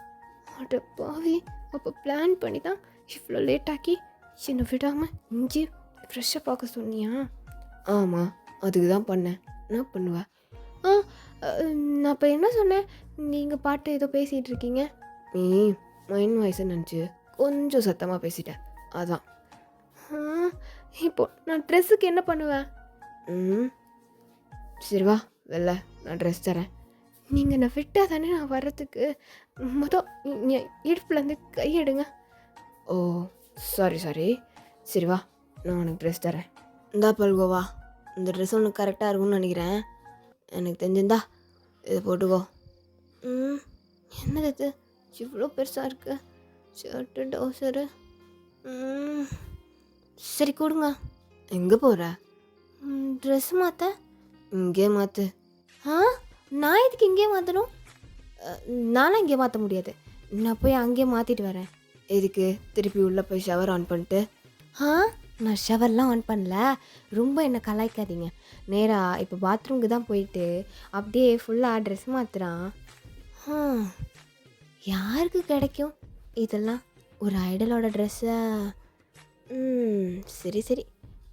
[SPEAKER 1] அட பாவி, அப்போ பிளான் பண்ணி தான் இவ்வளோ லேட் ஆக்கி என்னை விடாமல் இங்கே ஃப்ரெஷ்ஷாக பார்க்க சொன்னியா? ஆமாம், அதுக்கு தான் பண்ணேன். என்ன பண்ணுவேன்? நான் இப்போ என்ன சொன்னேன்? நீங்கள் பாட்டு ஏதோ பேசிகிட்டு இருக்கீங்க. நீ மைண்ட் வாய்ஸ்ன்னு நினச்சி கொஞ்சம் சத்தமாக பேசிட்டேன், அதான். இப்போ நான் ட்ரெஸ்ஸுக்கு என்ன பண்ணுவேன்? சரி வா வெளில, நான் ட்ரெஸ் தரேன். நீங்கள் நான் ஃபிட்டாக தானே நான் வர்றதுக்கு மொதல் இடுப்புலேருந்து கையெடுங்க. ஓ சாரி. சரி வா, நான் உனக்கு ட்ரெஸ் தரேன். இந்தா பல்கோவா, இந்த ட்ரெஸ் உனக்கு கரெக்டாக இருக்கும்னு நினைக்கிறேன். எனக்கு தெரிஞ்சிருந்தா இதை போட்டுக்கோ. என்னது இது இவ்வளோ பெருசாக இருக்குது? ஷர்ட்டு டவுசரு. சரி கொடுங்க. எங்கே போகிற? ட்ரெஸ் மாற்ற. இங்கே மாற்று. நான் எதுக்கு இங்கே மாற்றணும்? நானும் இங்கே மாற்ற முடியாது. நான் போய் அங்கேயே மாற்றிட்டு வரேன். எதுக்கு திருப்பி உள்ளே போய் ஷவர் ஆன் பண்ணிட்டு? நான் ஷவர்லாம் ஆன் பண்ணல. ரொம்ப என்னை கலாய்க்காதீங்க. நேராக இப்போ பாத்ரூமுக்கு தான் போயிட்டு அப்படியே ஃபுல்லாக ட்ரெஸ் மாற்றுறான். யாருக்கு கிடைக்கும் இதெல்லாம்? ஒரு ஐடலோட ட்ரெஸ்ஸை? சரி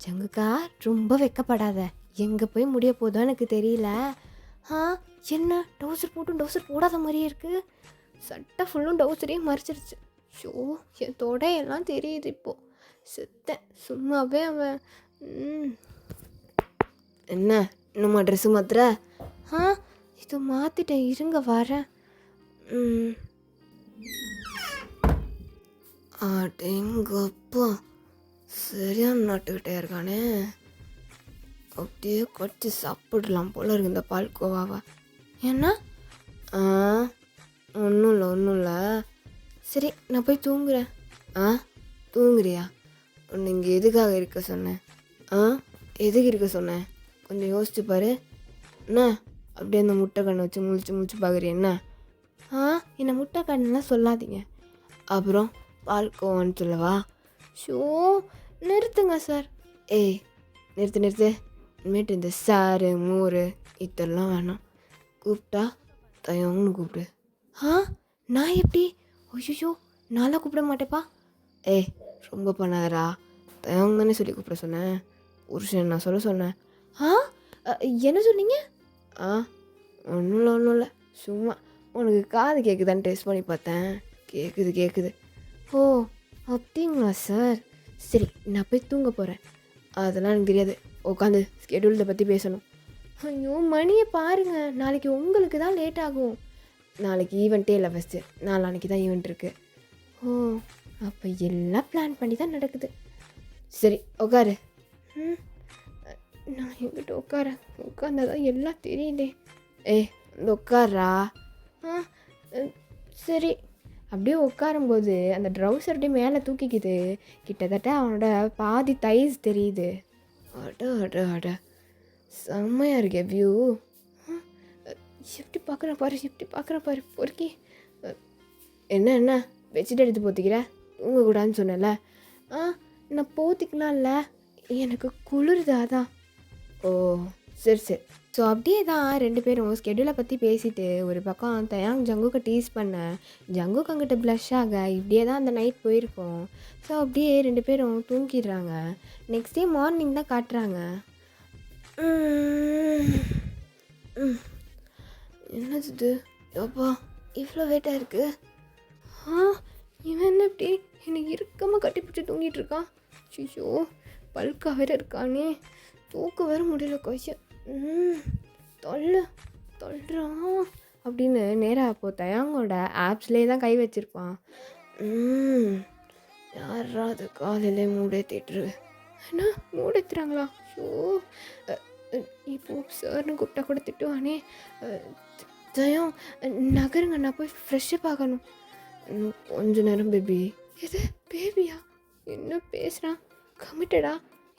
[SPEAKER 1] ஜங்குக்கா ரொம்ப வெக்கப்படாத. எங்கே போய் முடிய போதோ எனக்கு தெரியல. ஆ என்ன டவுசர் போட்டும் டவுசர் போடாத மாதிரியே இருக்குது. சட்டை ஃபுல்லும் டவுசரையும் மறைச்சிருச்சு. ஷோ என் தொடையெல்லாம் தெரியுது இப்போது. செத்தேன் சும்மாவே அவன். என்ன இன்னும்மா ட்ரெஸ்ஸு மாத்திர? ஆ இது மாற்றிட்டேன், இருங்க வரேன். அடேங்கப்பா, சரியான நாட்டுக்கிட்டே இருக்கானே. அப்படியே கொட்டி சாப்பிடலாம் போல இருக்கு இந்த பால்கோவாவா. ஏன்னா ஒன்றும் இல்லை. சரி நான் போய் தூங்குறேன். தூங்குறியா? ஒன்று இங்கே எதுக்காக இருக்க சொன்னேன்? எதுக்கு இருக்க சொன்னேன் கொஞ்சம் யோசிச்சு பாரு. என்ன அப்படியே அந்த முட்டை கண்ணை வச்சு முழிச்சு பார்க்குறீ என்ன? என்னை முட்டை கண்ணெலாம் சொல்லாதீங்க. அப்புறம் பால்கோவான்னு சொல்லவா? ஷோ நிறுத்துங்க சார். ஏய் நிறுத்து. இனிமேட்டு இந்த சாரு மோர் இதெல்லாம் வேணாம். கூப்பிட்டா தயங்கன்னு கூப்பிடு. நான் எப்படி? ஐயோ நான்லாம் கூப்பிட மாட்டேப்பா. ஏய் ரொம்ப பண்ணாதரா. தயங்க தானே சொல்லி கூப்பிட சொன்னேன். புருஷன் நான் சொல்ல சொன்னேன். என்ன சொன்னீங்க? ஒன்றும் இல்லை சும்மா உனக்கு காது கேட்குதான்னு டெஸ்ட் பண்ணி பார்த்தேன். கேட்குது. ஓ அப்படிங்களா சார்? சரி நான் போய் தூங்க போகிறேன். அதெல்லாம் எனக்கு தெரியாது. உட்காந்து ஸ்கெடியூல்தை பற்றி பேசணும். ஐயோ மணியை பாருங்கள், நாளைக்கு உங்களுக்கு தான் லேட் ஆகும். நாளைக்கு ஈவெண்ட்டே இல்லை, ஃபஸ்ட்டு நாளைக்கு தான் ஈவெண்ட் இருக்குது. ஓ அப்போ எல்லாம் பிளான் பண்ணி தான் நடக்குது. சரி உட்காரு. நான் எங்கிட்ட உட்காந்தா தான் எல்லாம் தெரியலே. இந்த உட்காரா. சரி அப்படியே உட்காரும்போது அந்த ட்ரௌசர்டே மேலே தூக்கிக்குது. கிட்டத்தட்ட அவனோட பாதி தைஸ் தெரியுது. அட செம்மையாக இருக்கே வியூ. எப்படி பார்க்குறேன் பாரு பொறுக்கி. என்ன பெட்ஷீட் எடுத்து போத்திக்கிற? தூங்கக்கூடாதுன்னு சொன்னல. நான் போத்திக்கலாம்ல, எனக்கு குளிருது அதான். ஓ சரி. ஸோ அப்படியே தான் 2 பேரும் ஸ்கெடியூலை பற்றி பேசிட்டு ஒரு பக்கம் தயாங் ஜங்குக்கு டீஸ் பண்ண, ஜங்குக்கு அங்கிட்ட ப்ளஷ் ஆக இப்படியே தான் அந்த நைட் போயிருக்கோம். ஸோ அப்படியே 2 பேரும் தூங்கிடுறாங்க. நெக்ஸ்ட் டே மார்னிங் தான் காட்டுறாங்க. என்னது இது? அப்பா இவ்வளோ வெயிட்டாக இருக்குது. இவன் என்ன இப்படி என்னை இறுக்கமாக கட்டி பிடிச்சி தூங்கிட்டு இருக்கான். ஐயோ பல்கா வேறு இருக்கானே, தூக்க வேறு முடியல. கொஞ்சம் தொல்றான் அப்படின்னு நேராக அப்போ தயாங்கோட ஆப்ஸ்லேயே தான் கை வச்சுருப்பான். யாராவது காலையிலே மூடேற்றிட்டுரு. ஏன்னா மூடேற்றுறாங்களா? ஷோ இப்போ சார்னு கூப்பிட்டா கூட திட்டுவானே. தயம் நகருங்க, நான் போய் ஃப்ரெஷ்ஷப் ஆகணும். கொஞ்ச நேரம் பேபி. எது பேபியா? என்ன பேசுகிறான்? கமிட்டடா?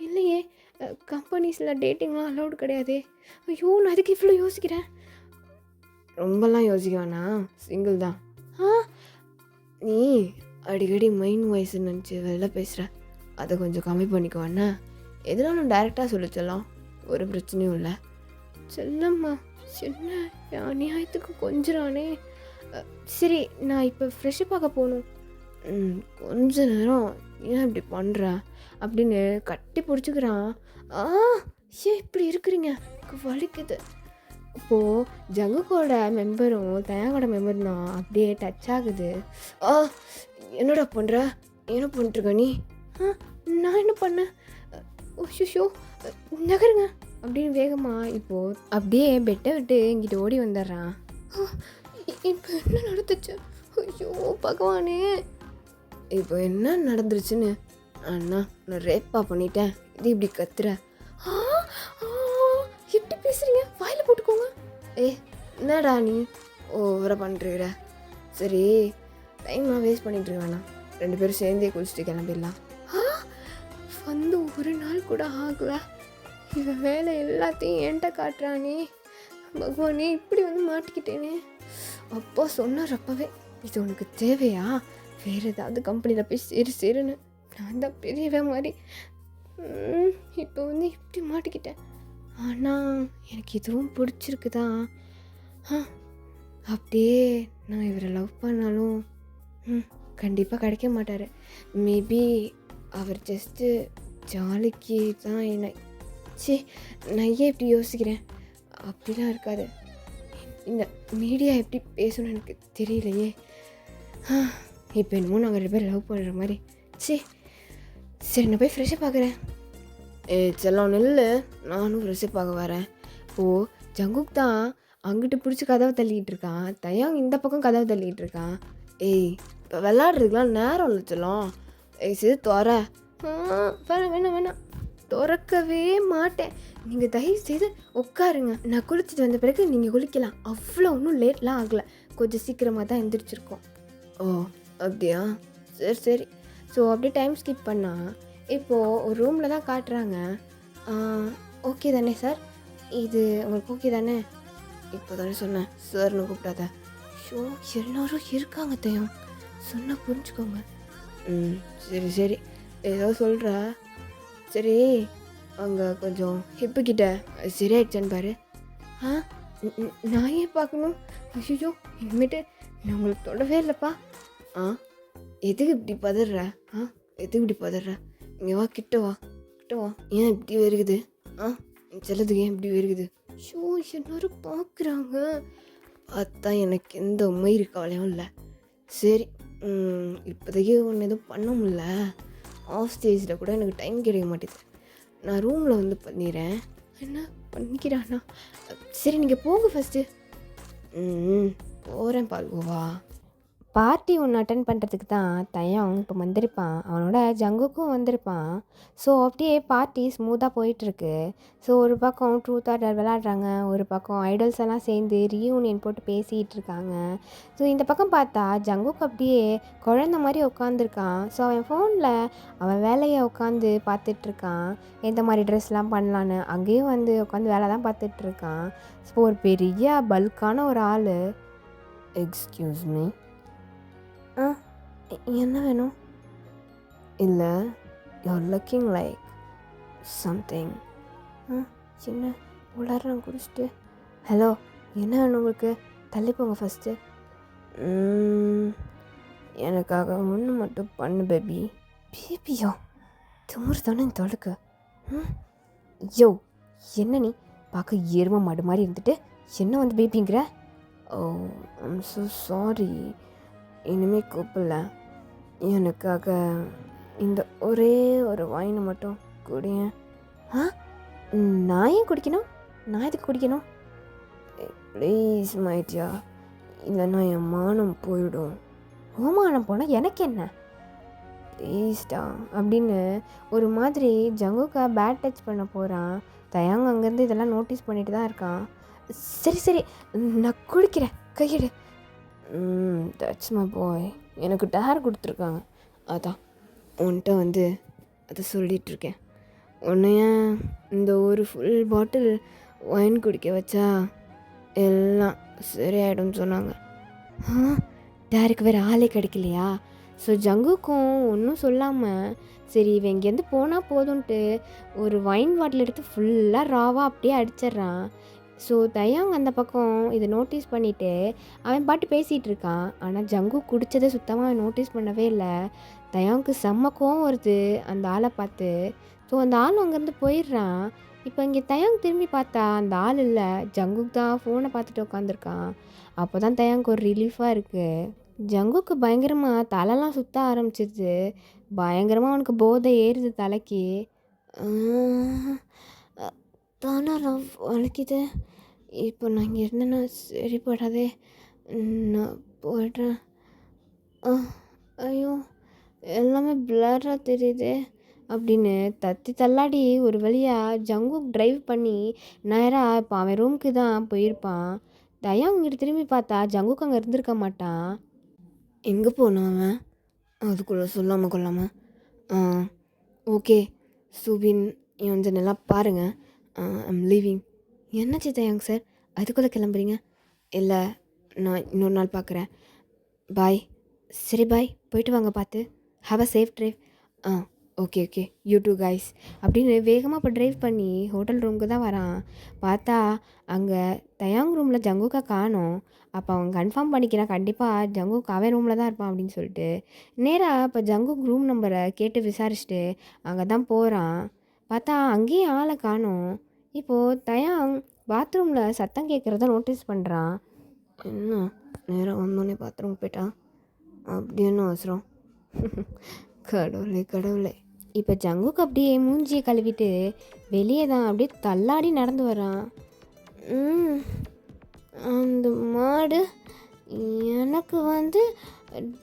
[SPEAKER 1] இல்லையே, கம்பெனிஸில் டேட்டிங்லாம் அலௌடு கிடையாதே. ஐயோ நான் அதுக்கு இவ்வளோ யோசிக்கிறேன். ரொம்பலாம் யோசிக்க வேணாம், சிங்கிள் தான். நீ அடிக்கடி மைண்ட் வாய்ஸ்ன்னு நினச்சி வெளில பேசுகிற, அதை கொஞ்சம் கம்மி பண்ணிக்குவாண்ணா. எதுனாலும் டைரெக்டாக சொல்லிச்சலாம், ஒரு பிரச்சனையும் இல்லை. செல்லம்மா சின்ன அநியாயத்துக்கு கொஞ்சிறானே. சரி நான் இப்போ ஃப்ரெஷ்ஷப் ஆக போகணும். கொஞ்ச நேரம் ஏன் இப்படி பண்ணுற அப்படின்னு கட்டி பிடிச்சிக்கிறான். ஏன் இப்படி இருக்கிறீங்க, வலிக்குது. இப்போது ஜங்குக்கோட மெம்பரும் தயாங்கோட மெம்பரும் தான் அப்படியே டச் ஆகுது. என்னடா பண்ணுற? என்ன பண்ணிட்டுருக்க நீ? நான் என்ன பண்ணேன்? ஓஷோ நகருங்க அப்படின்னு வேகமாக இப்போது அப்படியே பெட்டை விட்டு இங்கிட்ட ஓடி வந்துடுறான். இப்போ என்ன நடந்துச்சு? ஐயோ பகவானே, இப்போ என்ன நடந்துருச்சுன்னு? அண்ணா நான் ரேப்பா பண்ணிட்டேன், இது இப்படி கத்துற? எப்படி பேசுறீங்க? வாயில் போட்டுக்கோங்க. என்னடா நீ ஓவரா பண்ணிட்டுருக்கிற? சரி டைம்லாம் வேஸ்ட் பண்ணிட்டு இருக்க வேணாம், 2 பேரும் சேர்ந்தே குளிச்சுட்டு கிளம்பிடலாம். வந்து ஒரு நாள் கூட ஆகல, இவன் வேலை எல்லாத்தையும் என்கிட்ட காட்டுறானே. பகவானே இப்படி வந்து மாட்டிக்கிட்டேனே. அப்பா சொன்னார் அப்பவே, இது உனக்கு தேவையா? வேறு ஏதாவது கம்பெனியில் போய் சேருன்னு. நான் தான் பெரியவே மாதிரி இப்போ வந்து இப்படி மாட்டிக்கிட்டேன். ஆனால் எனக்கு இதுவும் பிடிச்சிருக்கு தான். அப்படியே நான் இவரை லவ் பண்ணாலும் கண்டிப்பாக கிடைக்க மாட்டார். மேபி அவர் ஜஸ்ட்டு ஜாலிக்கு தான் என்ன ச்சே நான் ஏன் இப்படி யோசிக்கிறேன்? அப்படிலாம் இருக்காது. இந்த மீடியா எப்படி பேசணும்னு எனக்கு தெரியலையே. இப்போ என்னமோ நாங்கள் 2 பேரும் லவ் பண்ணுற மாதிரி. சரி நான் போய் ஃப்ரெஷ்ஷப் ஆகுறேன். செல்லம் நில்லு, நானும் ஃப்ரெஷ்ஷப் ஆக வரேன். இப்போது ஜங்குக் தான் அங்கிட்டு பிடிச்சி கதவை தள்ளிக்கிட்டு இருக்கான், தயாங் இந்த பக்கம் கதவை தள்ளிக்கிட்டு இருக்கான். இப்போ விளாட்றதுக்கெலாம் நேரம் இல்லை செல்லம். சரி தோற. வேணாம் திறக்கவே மாட்டேன். நீங்கள் தயவு செய்து உட்காருங்க, நான் குளிச்சுட்டு வந்த பிறகு நீங்கள் குளிக்கலாம். அவ்வளோ ஒன்றும் லேட்லாம் ஆகலை, கொஞ்சம் சீக்கிரமாக தான் எழுந்திரிச்சிருக்கோம். ஓ அப்படியா, சரி. ஸோ அப்படியே டைம் ஸ்கிப் பண்ணால் இப்போது ஒரு ரூமில் தான் காட்டுறாங்க. ஓகே தானே சார், இது உங்களுக்கு ஓகே தானே? இப்போ தானே சொன்னேன் சார்னு கூப்பிடாத. ஷோ எல்லோரும் இருக்காங்க தயம், சொன்னால் புரிஞ்சுக்கோங்க. சரி ஏதோ சொல்கிற. சரி அங்கே கொஞ்சம் ஹிப்புக்கிட்ட சரியாயிடுச்சான்னு பாரு. நான் ஏன் பார்க்கணும்? ஐயோ இனிமேட்டு நான் உங்களுக்கு தொடவே இல்லைப்பா. எதுக்கு இப்படி பதற? எதுக்கு இப்படி பதற? இங்கே வா, கிட்ட வா. ஏன் இப்படி வருகுது? செல்லதுக்கு ஏன் இப்படி வருகுது? ஷோ எல்லாரும் பார்க்குறாங்க. பார்த்தா எனக்கு எந்த மயிறு கவலையும் இல்லை. சரி இப்போதைக்கு ஒன்று எதுவும் பண்ண முடியல. ஆஃப் ஸ்டேஜில் கூட எனக்கு டைம் கிடைக்க மாட்டேது. நான் ரூமில் வந்து பண்ணிடுறேன். என்ன பண்ணிக்கிறானா? சரி நீங்கள் போங்க ஃபஸ்ட்டு. போகிறேன் பால்கோவா. பார்ட்டி ஒன்று அட்டன் பண்ணுறதுக்கு தான் தயாங் இப்போ வந்திருப்பான், அவனோட ஜங்குக்கும் வந்திருப்பான். ஸோ அப்படியே பார்ட்டி ஸ்மூத்தாக போயிட்டுருக்கு. ஸோ ஒரு பக்கம் ட்ரூத் ஆர் டேர் விளாட்றாங்க, ஒரு பக்கம் ஐடல்ஸ் எல்லாம் சேர்ந்து ரீயூனியன் போட்டு பேசிகிட்டு இருக்காங்க. ஸோ இந்த பக்கம் பார்த்தா ஜங்குக்கு அப்படியே குழந்த மாதிரி உட்காந்துருக்கான். ஸோ அவன் ஃபோனில் அவன் வேலையை உட்காந்து பார்த்துட்ருக்கான், எந்த மாதிரி ட்ரெஸ்லாம் பண்ணலான்னு. அங்கேயும் வந்து உட்காந்து வேலை தான் பார்த்துட்ருக்கான். ஸோ ஒரு பெரிய பல்கான ஒரு ஆள். எக்ஸ்கியூஸ் மீ, என்ன வேணும்? இல்லை, யூஆர் லுக்கிங் லைக் சம்திங். சின்ன உளறேன் குடிச்சிட்டு. ஹலோ, என்ன வேணும் உங்களுக்கு? தள்ளி போங்க ஃபஸ்ட்டு. எனக்காக ஒன்று மட்டும் பண்ணு பேபி. பேபியோ திமுரு தானே தொழுக்க. யோ என்ன நீ பார்க்க எருமை மாடு மாதிரி இருந்துட்டு என்ன வந்து பேபிங்கிற? ஓ ஐம் ஸோ சாரி, இனிமேல் கூப்பிடல. எனக்காக இந்த ஒரே ஒரு வாயினை மட்டும் குடிங்க. நான் ஏன் குடிக்கணும்? நான் எதுக்கு குடிக்கணும்? ப்ளீஸ் மைட்டியா, இல்லைன்னா என் மானம் போயிடும். ஓமானம் போனால் எனக்கு என்ன? ப்ளீஸ்டா அப்படின்னு ஒரு மாதிரி ஜங்குக்கா பேட் டச் பண்ண போகிறான். தயாங் அங்கேருந்து இதெல்லாம் நோட்டீஸ் பண்ணிட்டு தான் இருக்கான். சரி நான் குடிக்கிறேன், கையெடு. தட்ஸ் மை பாய், எனக்கு டேர் கொடுத்துருக்காங்க, அதான் உன்கிட்ட வந்து அதை சொல்லிகிட்ருக்கேன். உன்னைய இந்த ஒரு ஃபுல் பாட்டில் ஒயின் குடிக்க வச்சா எல்லாம் சரியாயிடும்னு சொன்னாங்க. டேருக்கு வேறு ஆளே கிடைக்கலையா? ஸோ ஜங்குக்கும் ஒன்றும் சொல்லாமல் சரி இவன் இங்கேருந்து போனால் போதும்ன்ட்டு ஒரு ஒயின் பாட்டில் எடுத்து ஃபுல்லாக ராவாக அப்படியே அடிச்சிட்றான். ஸோ தயாங் அந்த பக்கம் இதை நோட்டீஸ் பண்ணிவிட்டு அவன் பாட்டு பேசிகிட்டு இருக்கான். ஆனால் ஜங்கு குடித்ததை சுத்தமாக அவன் நோட்டீஸ் பண்ணவே இல்லை. தயாங்க்கு செம்ம கோவம் வருது அந்த ஆளை பார்த்து. ஸோ அந்த ஆள் அங்கேருந்து போயிடுறான். இப்போ இங்கே தயாங் திரும்பி பார்த்தா அந்த ஆள் இல்லை, ஜங்குக்கு தான் ஃபோனை பார்த்துட்டு உட்காந்துருக்கான். அப்போ தான் தயாங்க்கு ஒரு ரிலீஃபாக இருக்குது. ஜங்குக்கு பயங்கரமாக தலைலாம் சுற்ற ஆரம்பிச்சிருது, பயங்கரமாக அவனுக்கு போதை ஏறுது தலைக்கு. தானா வலிக்குது. இப்போ நான் இங்கே இருந்தேன்னா சரிப்படாதே, நான் போய்ட்றேன். ஐயோ எல்லாமே பிளராக தெரியுது அப்படின்னு தத்தி தள்ளாடி ஒரு வழியாக ஜங்குக் டிரைவ் பண்ணி நேராக இப்போ அவன் ரூமுக்கு தான் போயிருப்பான். தயாங் இங்கிட்டு திரும்பி பார்த்தா ஜங்குக் அங்கே இருந்திருக்க மாட்டான். எங்கே போனான் அவன்? அதுக்குள்ளே சொல்லாமல் கொள்ளாமல். ஓகே சுபின், வந்து நல்லா பாருங்கள், ஐம் லீவிங். என்னாச்சு தயாங் சார், அதுக்குள்ளே கிளம்புறீங்க? இல்லை, நான் இன்னொரு நாள் பார்க்குறேன், பாய். சரி பாய், போயிட்டு வாங்க பார்த்து. Have a safe drive. Okay okay you too guys அப்படின்னு வேகமாக இப்போ ட்ரைவ் பண்ணி ஹோட்டல் ரூமுக்கு தான் வரான். பார்த்தா அங்கே தயாங் ரூமில் ஜங்குக்கா காணோம். அப்போ அவன் கன்ஃபார்ம் பண்ணிக்கிறான் கண்டிப்பாக ஜங்குக் அவன் ரூமில் தான் இருப்பான் அப்படின்னு சொல்லிட்டு நேராக இப்போ ஜங்குக் ரூம் நம்பரை கேட்டு விசாரிச்சுட்டு அங்கே தான் போகிறான். பார்த்தா அங்கேயும் ஆளை காணோம். இப்போது தயாங் பாத்ரூமில் சத்தம் கேட்குறத நோட்டீஸ் பண்ணுறான். என்ன நேராக வந்தோடனே பாத்ரூம் போயிட்டான், அப்படி என்ன அவசரம்? கடவுளே கடவுளே. இப்போ ஜங்குக்கு அப்படியே மூஞ்சியை கழுவிட்டு வெளியே தான் அப்படியே தள்ளாடி நடந்து வரான். அந்த மாடு எனக்கு வந்து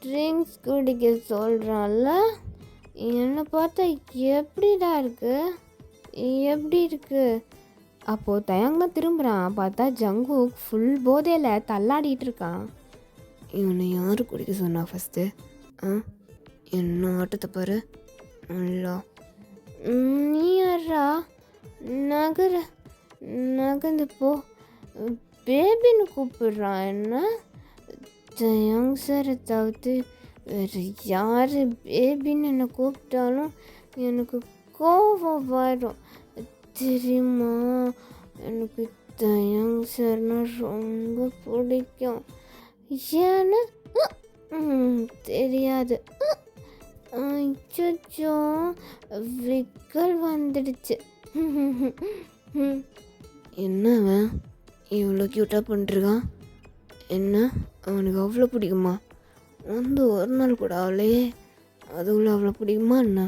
[SPEAKER 1] ட்ரிங்க்ஸ் குடிக்க சொல்கிறான்ல, என்னை பார்த்தா எப்படிடா இருக்கு, எப்படி இருக்கு? அப்போது தயங்கலாம் திரும்புகிறான். பார்த்தா ஜங்குக் ஃபுல் போதையில் தள்ளாடிட்டு இருக்கான். இவனை யார் குடிக்க சொன்னா ஃபஸ்ட்டு? என்ன ஆட்டத்தை பாரு நல்லா. நீ யாரா? நகர்ந்து போ. பேபின்னு கூப்பிடுறான் என்ன? தயங் சாரை தவிர்த்து வேறு யார் பேபின்னு என்னை கூப்பிட்டாலும் எனக்கு கோபம் வரும் தெரியுமா? எனக்கு தயங் சார்னா ரொம்ப பிடிக்கும். ஏன்னு தெரியாது. அச்சோ விக்கல் வந்துடுச்சு. என்னவன் இவ்வளோ க்யூட்டாக பண்ணிருக்கான்? என்ன அவனுக்கு அவ்வளோ பிடிக்குமா? வந்து ஒரு நாள் கூட அவளையே அதுக்குள்ள அவ்வளோ பிடிக்குமா என்ன?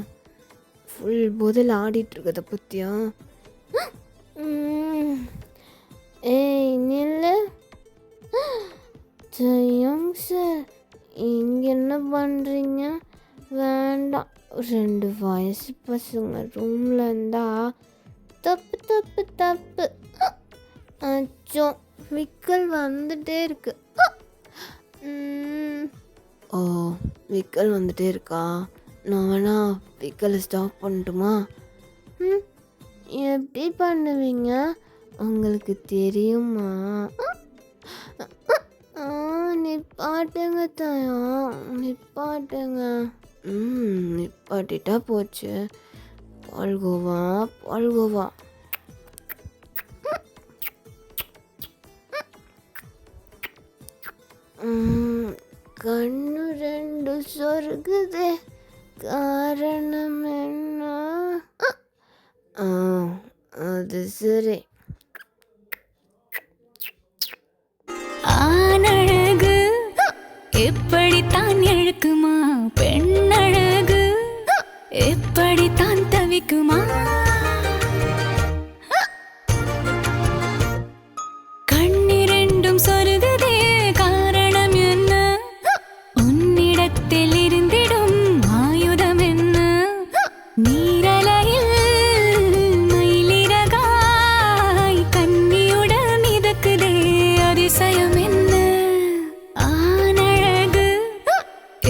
[SPEAKER 1] ஃபுல் போதில் ஆடிட்டுருக்கத பற்றியா? ஏய் நில்லு. ஜெயம் சார் இங்கே என்ன பண்ணுறீங்க? வேண்டாம், 2 வயசு பசங்க ரூமில் இருந்தா தப்பு தப்பு தப்பு. அச்சோ விக்கல் வந்துட்டே இருக்கு. ஓ விக்கல் வந்துட்டே இருக்கா? நான் வேணா விக்கலை ஸ்டாப் பண்ணட்டுமா? எப்படி பண்ணுவீங்க? உங்களுக்கு தெரியுமா? நிப்பாட்டுங்க தாயா, நிப்பாட்டுங்க. நிப்பாட்டிட்டா போச்சு. பால்கோவா பால்கோவா. கண்ணு 2 சொருகுதே, காரணம் என்ன? அது சரி.
[SPEAKER 2] ஆனழகு எப்படித்தான் இழுக்குமா, பெண்ணழகு எப்படித்தான் தவிக்குமா? கண்ணிரண்டும் சொருகுதே, காரணம் என்ன? உன்னிடத்தில் இருந்திடும் ஆயுதம் என்ன? நீரலையில் மயிலிறகாய் கன்னியுடன் மிதக்குதே, அதிசயம் என்ன? ஆனழகு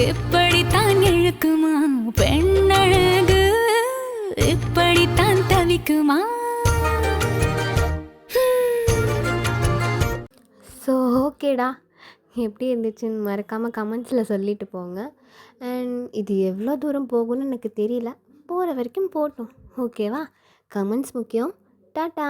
[SPEAKER 2] எப்படித்தான் இழுக்குமா, பெண்ணழகு எப்படித்தான் தவிக்குமா?
[SPEAKER 1] ஸோ ஓகேடா, எப்படி இருந்துச்சுன்னு மறக்காமல் கமெண்ட்ஸில் சொல்லிட்டு போங்க. அண்ட் இது எவ்வளோ தூரம் போகும்னு எனக்கு தெரியல, போகிற வரைக்கும் போகட்டும். ஓகேவா? கமெண்ட்ஸ் முக்கியம். டாட்டா.